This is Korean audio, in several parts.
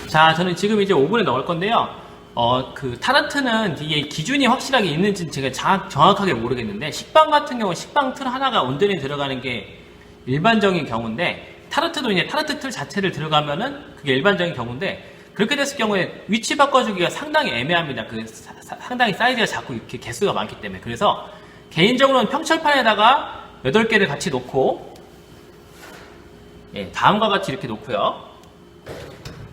자, 저는 지금 이제 오븐에 넣을 건데요. 타르트는 이게 기준이 확실하게 있는지는 제가 정확하게 모르겠는데, 식빵 같은 경우 식빵 틀 하나가 온전히 들어가는 게 일반적인 경우인데, 타르트도 이제 타르트 틀 자체를 들어가면은 그게 일반적인 경우인데, 그렇게 됐을 경우에 위치 바꿔주기가 상당히 애매합니다. 상당히 사이즈가 작고 이렇게 개수가 많기 때문에. 그래서 개인적으로는 평철판에다가 8개를 같이 놓고, 예, 다음과 같이 이렇게 놓고요.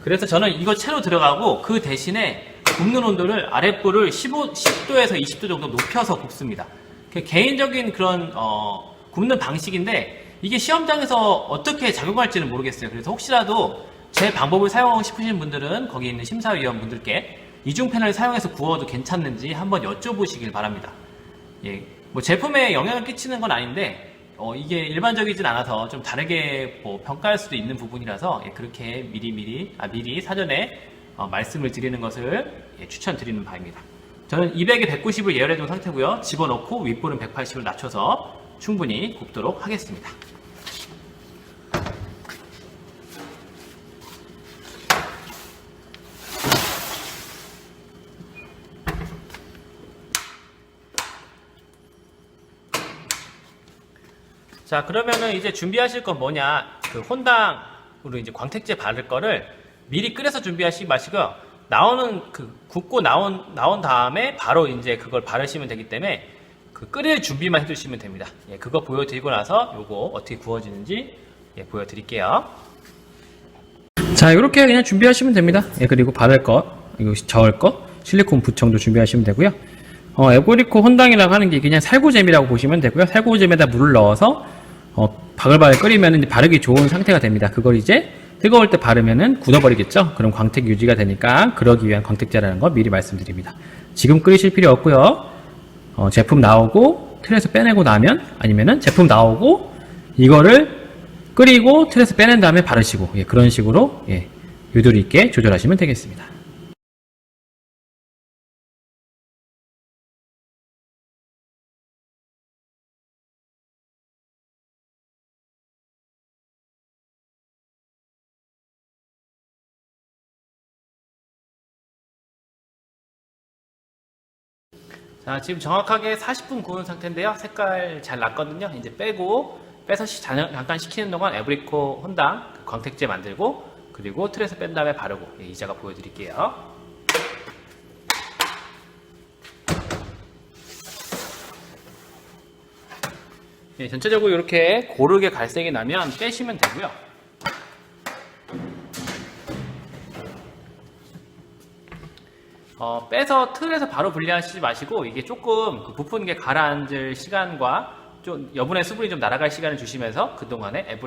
그래서 저는 이거 채로 들어가고 그 대신에 굽는 온도를 아랫불을 10도에서 20도 정도 높여서 굽습니다. 개인적인 그런 굽는 방식인데 이게 시험장에서 어떻게 작용할지는 모르겠어요. 그래서 혹시라도 제 방법을 사용하고 싶으신 분들은 거기 있는 심사위원분들께 이중팬을 사용해서 구워도 괜찮는지 한번 여쭤보시길 바랍니다. 예, 뭐 제품에 영향을 끼치는 건 아닌데 이게 일반적이진 않아서 좀 다르게 평가할 수도 있는 부분이라서 예, 그렇게 미리 사전에 말씀을 드리는 것을 예, 추천드리는 바입니다. 저는 200에 190을 예열해 둔 상태고요. 집어넣고 윗불은 180을 낮춰서 충분히 굽도록 하겠습니다. 자, 그러면은 이제 준비하실 건 뭐냐? 그 혼당으로 이제 광택제 바를 거를 미리 끓여서 준비하시지 마시고 굽고 나온 다음에 바로 이제 그걸 바르시면 되기 때문에 그 끓일 준비만 해주시면 됩니다. 예, 그거 보여드리고 나서 요거 어떻게 구워지는지 예, 보여드릴게요. 자, 이렇게 그냥 준비하시면 됩니다. 예, 그리고 바를 거, 이거 저을 거, 실리콘 부청도 준비하시면 되고요. 에보리코 혼당이라고 하는 게 그냥 살구잼이라고 보시면 되고요. 살구잼에다 물을 넣어서 바글바글 끓이면 이제 바르기 좋은 상태가 됩니다. 그걸 이제 뜨거울 때 바르면은 굳어버리겠죠. 그럼 광택 유지가 되니까 그러기 위한 광택제라는 거 미리 말씀드립니다. 지금 끓이실 필요 없고요. 제품 나오고 틀에서 빼내고 나면 아니면은 제품 나오고 이거를 끓이고 틀에서 빼낸 다음에 바르시고 예, 그런 식으로 예, 유도리 있게 조절하시면 되겠습니다. 자, 지금 정확하게 40분 구운 상태인데요. 색깔 잘 났거든요. 이제 빼서 잠깐 식히는 동안 에브리코 혼당 광택제 만들고 그리고 틀에서 뺀 다음에 바르고 예, 이자가 보여드릴게요. 예, 전체적으로 이렇게 고르게 갈색이 나면 빼시면 되고요. 빼서 틀에서 바로 분리하시지 마시고 이게 조금 부푼 게 가라앉을 시간과 좀 여분의 수분이 좀 날아갈 시간을 주시면서 그동안에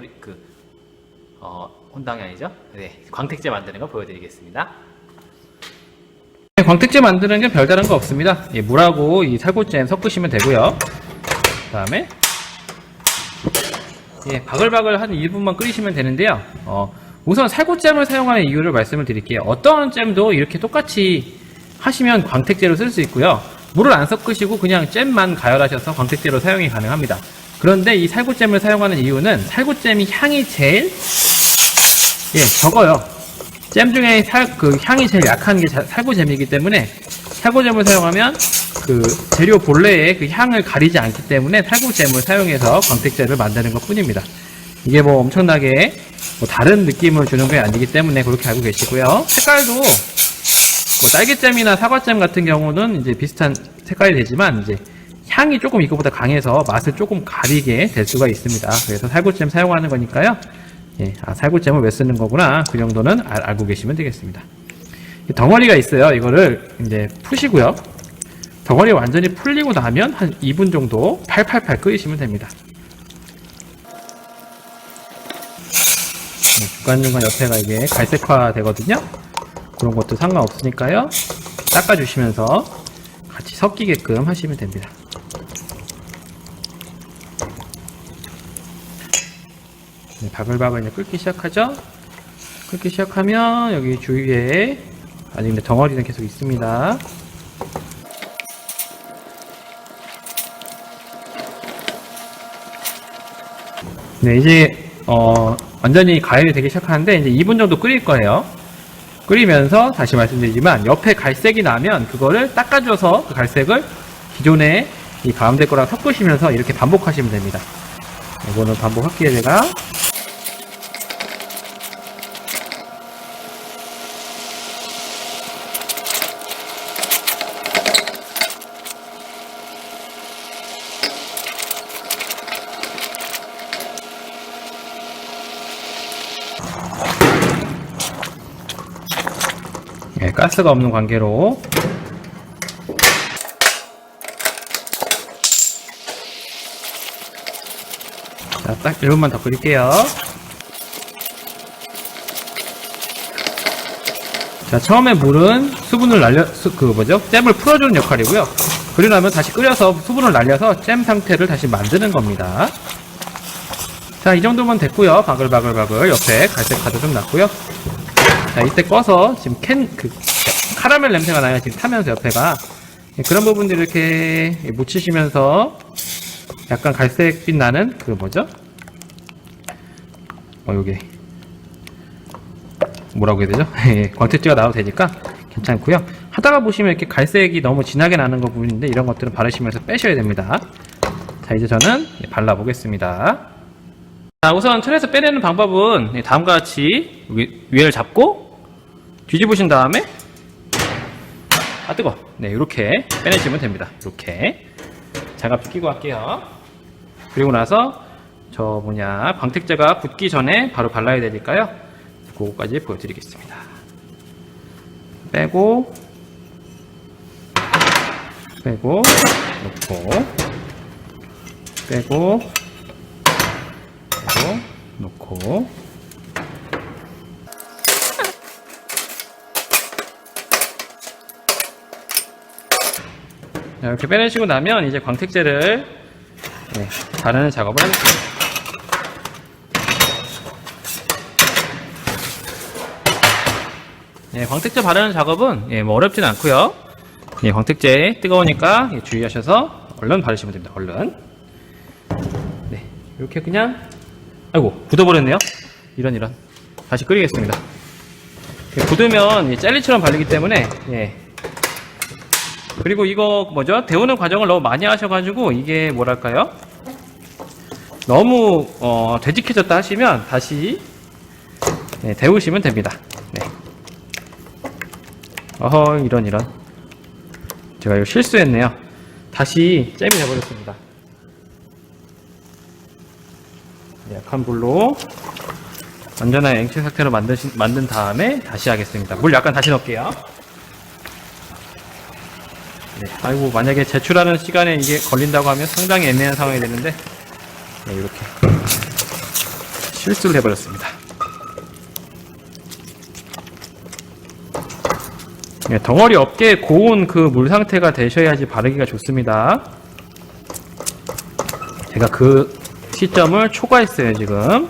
혼당이 아니죠? 네, 광택제 만드는 거 보여드리겠습니다. 네, 광택제 만드는 게 별다른 거 없습니다. 예, 물하고 이 살구잼 섞으시면 되고요. 그 다음에 예, 바글바글 한 1분만 끓이시면 되는데요. 우선 살구잼을 사용하는 이유를 말씀을 드릴게요. 어떤 잼도 이렇게 똑같이 하시면 광택제로 쓸 수 있고요. 물을 안 섞으시고 그냥 잼만 가열하셔서 광택제로 사용이 가능합니다. 그런데 이 살구잼을 사용하는 이유는 살구잼이 향이 제일 적어요. 잼 중에 향이 제일 약한 게 살구잼이기 때문에 살구잼을 사용하면 그 재료 본래의 그 향을 가리지 않기 때문에 살구잼을 사용해서 광택제를 만드는 것 뿐입니다. 이게 뭐 엄청나게 다른 느낌을 주는 게 아니기 때문에 그렇게 알고 계시고요. 색깔도 딸기잼이나 사과잼 같은 경우는 이제 비슷한 색깔이 되지만 이제 향이 조금 이거보다 강해서 맛을 조금 가리게 될 수가 있습니다. 그래서 살구잼 사용하는 거니까요. 예, 살구잼을 왜 쓰는 거구나. 그 정도는 알고 계시면 되겠습니다. 덩어리가 있어요. 이거를 이제 푸시고요. 덩어리 완전히 풀리고 나면 한 2분 정도 팔팔팔 끓이시면 됩니다. 중간중간 옆에가 이게 갈색화 되거든요. 그런 것도 상관없으니까요. 닦아주시면서 같이 섞이게끔 하시면 됩니다. 네, 바글바글 이제 끓기 시작하죠? 끓기 시작하면 여기 주위에 아직 근데 덩어리는 계속 있습니다. 네, 이제 완전히 가열이 되기 시작하는데 이제 2분 정도 끓일 거예요. 끓이면서 다시 말씀드리지만 옆에 갈색이 나면 그거를 닦아줘서 그 갈색을 기존에 이 가운데 거랑 섞으시면서 이렇게 반복하시면 됩니다. 이거는 반복할게요, 제가. 예, 가스가 없는 관계로 자, 딱 1분만 더 끓일게요. 자, 처음에 물은 수분을 잼을 풀어주는 역할이고요. 그리고 나면 다시 끓여서 수분을 날려서 잼 상태를 다시 만드는 겁니다. 자, 이 정도면 됐고요. 바글바글 옆에 갈색 가루 좀 났고요. 자, 이때 꺼서 지금 카라멜 냄새가 나요. 지금 타면서 옆에가. 그런 부분들 이렇게 묻히시면서 약간 갈색빛 나는 요게 뭐라고 해야 되죠? 광택지가 나와도 되니까 괜찮고요. 하다가 보시면 이렇게 갈색이 너무 진하게 나는 거 부분인데 이런 것들은 바르시면서 빼셔야 됩니다. 자, 이제 저는 발라보겠습니다. 자, 우선 틀에서 빼내는 방법은 다음과 같이 위를 잡고 뒤집으신 다음에 뜨거. 네, 이렇게 빼내시면 됩니다. 이렇게 장갑 끼고 할게요. 그리고 나서 광택제가 굳기 전에 바로 발라야 되니까요. 그거까지 보여드리겠습니다. 빼고 놓고 빼고 놓고 자, 이렇게 빼내시고 나면 이제 광택제를 바르는 작업을 하겠습니다. 광택제 바르는 작업은 뭐 어렵진 않고요. 광택제 뜨거우니까 주의하셔서 얼른 바르시면 됩니다. 얼른. 네, 이렇게 그냥 아이고 굳어버렸네요. 이런 다시 끓이겠습니다. 굳으면 젤리처럼 발리기 때문에 그리고 이거 데우는 과정을 너무 많이 하셔가지고 이게 뭐랄까요? 너무 되직해졌다 하시면 다시 데우시면 됩니다. 이런 제가 이거 실수했네요. 다시 잼이 돼버렸습니다. 약한 불로 완전한 앵체 상태로 만든 다음에 다시 하겠습니다. 물 약간 다시 넣을게요. 아이고, 만약에 제출하는 시간에 이게 걸린다고 하면 상당히 애매한 상황이 되는데 이렇게 실수를 해버렸습니다. 덩어리 없게 고운 그 물 상태가 되셔야지 바르기가 좋습니다. 제가 그 시점을 초과했어요, 지금.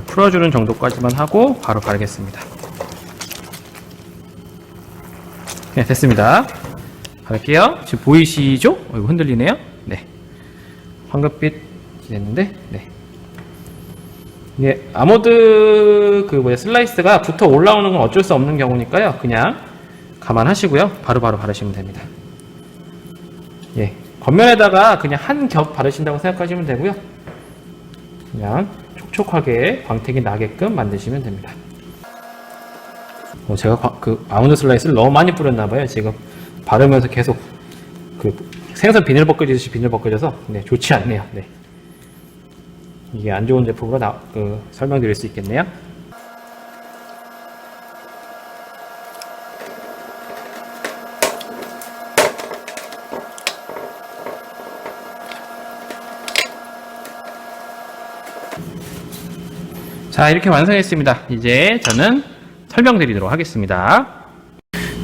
풀어주는 정도까지만 하고 바로 바르겠습니다. 됐습니다. 바를게요. 지금 보이시죠? 이거 흔들리네요. 네. 황금빛이 됐는데, 이게 아모드 슬라이스가 붙어 올라오는 건 어쩔 수 없는 경우니까요. 그냥 감안하시고요. 바로바로 바르시면 됩니다. 겉면에다가 그냥 한 겹 바르신다고 생각하시면 되고요. 그냥 촉촉하게 광택이 나게끔 만드시면 됩니다. 제가 아모드 슬라이스를 너무 많이 뿌렸나봐요. 지금 바르면서 계속 생선 비닐 벗겨지듯이 비닐 벗겨져서 좋지 않네요. 이게 안 좋은 제품으로 설명드릴 수 있겠네요. 자, 이렇게 완성했습니다. 이제 저는 설명드리도록 하겠습니다.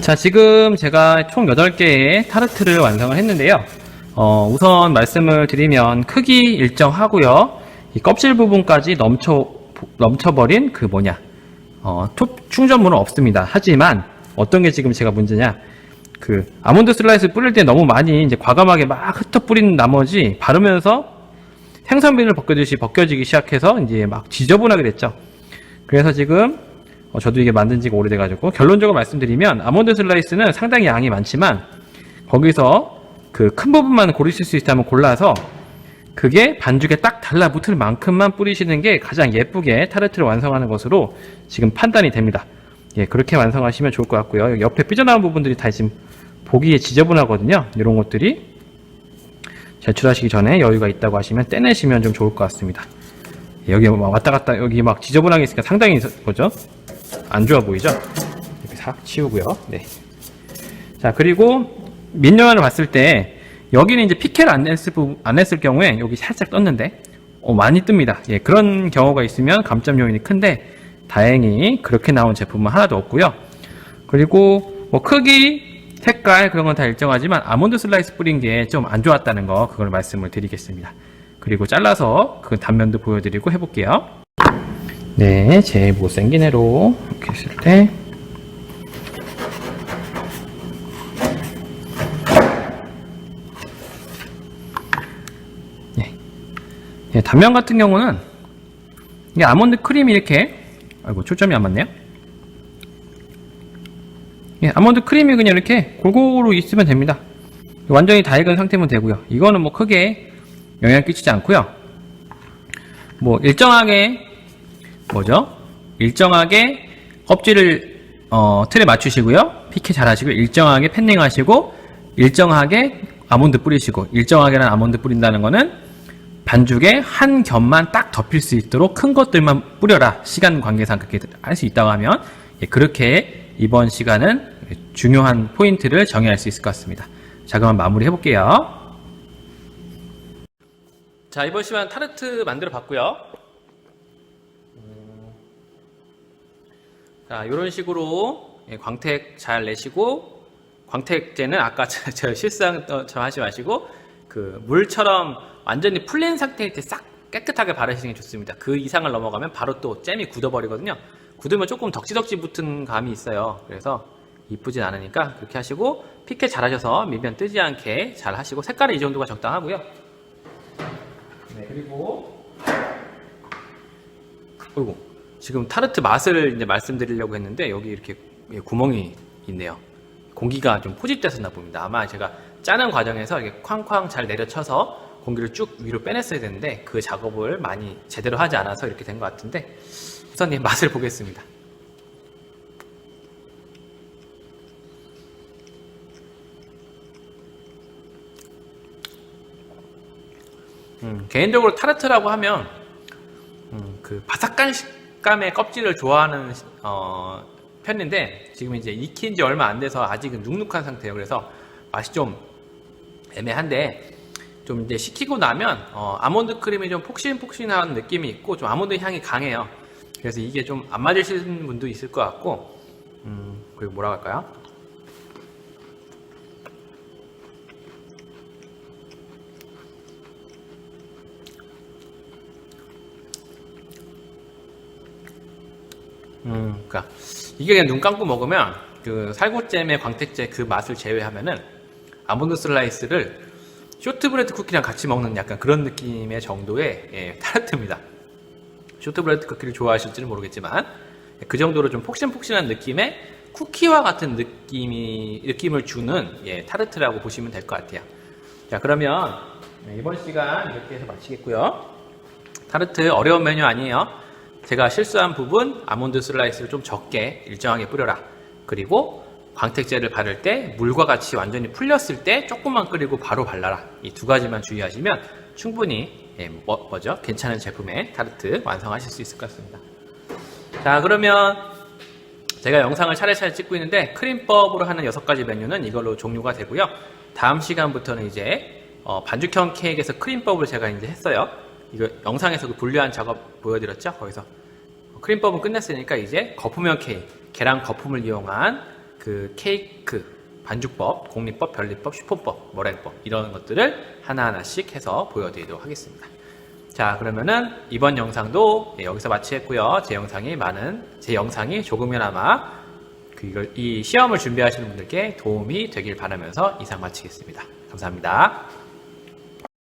자, 지금 제가 총 8개의 타르트를 완성을 했는데요. 우선 말씀을 드리면 크기 일정하고요. 이 껍질 부분까지 넘쳐버린 톱 충전물은 없습니다. 하지만 어떤 게 지금 제가 문제냐, 아몬드 슬라이스 뿌릴 때 너무 많이 과감하게 막 흩어 뿌린 나머지 바르면서 생선비늘 벗겨듯이 벗겨지기 시작해서 이제 막 지저분하게 됐죠. 그래서 지금 저도 이게 만든 지가 오래돼가지고 결론적으로 말씀드리면 아몬드 슬라이스는 상당히 양이 많지만 거기서 그 큰 부분만 고르실 수 있다면 골라서 그게 반죽에 딱 달라붙을 만큼만 뿌리시는 게 가장 예쁘게 타르트를 완성하는 것으로 지금 판단이 됩니다. 예, 그렇게 완성하시면 좋을 것 같고요. 옆에 삐져나온 부분들이 다 지금 보기에 지저분하거든요. 이런 것들이 제출하시기 전에 여유가 있다고 하시면 떼내시면 좀 좋을 것 같습니다. 여기 막 왔다 갔다 여기 막 지저분하게 있으니까 상당히 뭐죠? 안 좋아 보이죠? 이렇게 싹 치우고요. 네. 자, 그리고 민영화를 봤을 때 여기는 이제 피케를 안 냈을 경우에 여기 살짝 떴는데 많이 뜹니다. 예, 그런 경우가 있으면 감점 요인이 큰데 다행히 그렇게 나온 제품은 하나도 없고요. 그리고 뭐 크기, 색깔 그런 건 다 일정하지만 아몬드 슬라이스 뿌린 게 좀 안 좋았다는 거 그걸 말씀을 드리겠습니다. 그리고 잘라서 그 단면도 보여드리고 해볼게요. 네, 제 못생긴 애로 이렇게 했을 때 네, 단면 같은 경우는 이게 아몬드 크림이 이렇게 아이고 초점이 안 맞네요. 예, 아몬드 크림이 그냥 이렇게 골고루 있으면 됩니다. 완전히 다 익은 상태면 되고요. 이거는 뭐 크게 영향 끼치지 않고요. 뭐 일정하게 일정하게 껍질을 틀에 맞추시고요. 피케 잘 하시고 일정하게 팬닝 하시고 일정하게 아몬드 뿌리시고 일정하게는 아몬드 뿌린다는 거는 반죽에 한 겹만 딱 덮일 수 있도록 큰 것들만 뿌려라. 시간 관계상 그렇게 할 수 있다고 하면 그렇게 이번 시간은 중요한 포인트를 정의할 수 있을 것 같습니다. 자, 그럼 마무리 해볼게요. 자, 이번 시간 타르트 만들어 봤고요. 자, 이런 식으로 광택 잘 내시고 광택제는 아까 저 실수한 저 하지 마시고 그 물처럼 완전히 풀린 상태일 때 싹 깨끗하게 바르시는 게 좋습니다. 그 이상을 넘어가면 바로 또 잼이 굳어버리거든요. 굳으면 조금 덕지덕지 붙은 감이 있어요. 그래서 이쁘진 않으니까 그렇게 하시고 피케 잘 하셔서 밑면 뜨지 않게 잘 하시고 색깔은 이 정도가 적당하고요. 네, 그리고 어이구, 지금 타르트 맛을 이제 말씀드리려고 했는데 여기 이렇게 구멍이 있네요. 공기가 좀 포집됐었나 봅니다. 아마 제가 짜는 과정에서 이렇게 쾅쾅 잘 내려쳐서 공기를 쭉 위로 빼냈어야 되는데 그 작업을 많이 제대로 하지 않아서 이렇게 된 것 같은데 우선 맛을 보겠습니다. 개인적으로 타르트라고 하면 그 바삭한 식감의 껍질을 좋아하는 편인데 지금 이제 익힌 지 얼마 안 돼서 아직은 눅눅한 상태예요. 그래서 맛이 좀 애매한데 좀 이제 식히고 나면 아몬드 크림이 좀 폭신폭신한 느낌이 있고 좀 아몬드 향이 강해요. 그래서 이게 좀 안 맞으시는 분도 있을 것 같고 그리고 뭐라고 할까요? 그러니까 이게 그냥 눈 감고 먹으면 그 살구잼의 광택제 그 맛을 제외하면은 아몬드 슬라이스를 쇼트브레드 쿠키랑 같이 먹는 약간 그런 느낌의 정도의 타르트입니다. 쇼트브레드 쿠키를 좋아하실지는 모르겠지만 그 정도로 좀 폭신폭신한 느낌의 쿠키와 같은 느낌을 주는 타르트라고 보시면 될 것 같아요. 자, 그러면 이번 시간 이렇게 해서 마치겠고요. 타르트 어려운 메뉴 아니에요. 제가 실수한 부분 아몬드 슬라이스를 좀 적게 일정하게 뿌려라. 그리고 광택제를 바를 때 물과 같이 완전히 풀렸을 때 조금만 끓이고 바로 발라라. 이 두 가지만 주의하시면 충분히 괜찮은 제품의 타르트 완성하실 수 있을 것 같습니다. 자, 그러면 제가 영상을 차례차례 찍고 있는데 크림법으로 하는 6가지 메뉴는 이걸로 종료가 되고요. 다음 시간부터는 이제 반죽형 케이크에서 크림법을 제가 이제 했어요. 이거 영상에서 그 분류한 작업 보여드렸죠? 거기서 크림법은 끝냈으니까 이제 거품형 케이크, 계란 거품을 이용한 그 케이크 반죽법, 공리법, 변리법, 슈폰법, 머랭법 이런 것들을 하나하나씩 해서 보여드리도록 하겠습니다. 자, 그러면은 이번 영상도 여기서 마치겠고요. 제 영상이 조금이나마 이 시험을 준비하시는 분들께 도움이 되길 바라면서 이상 마치겠습니다. 감사합니다.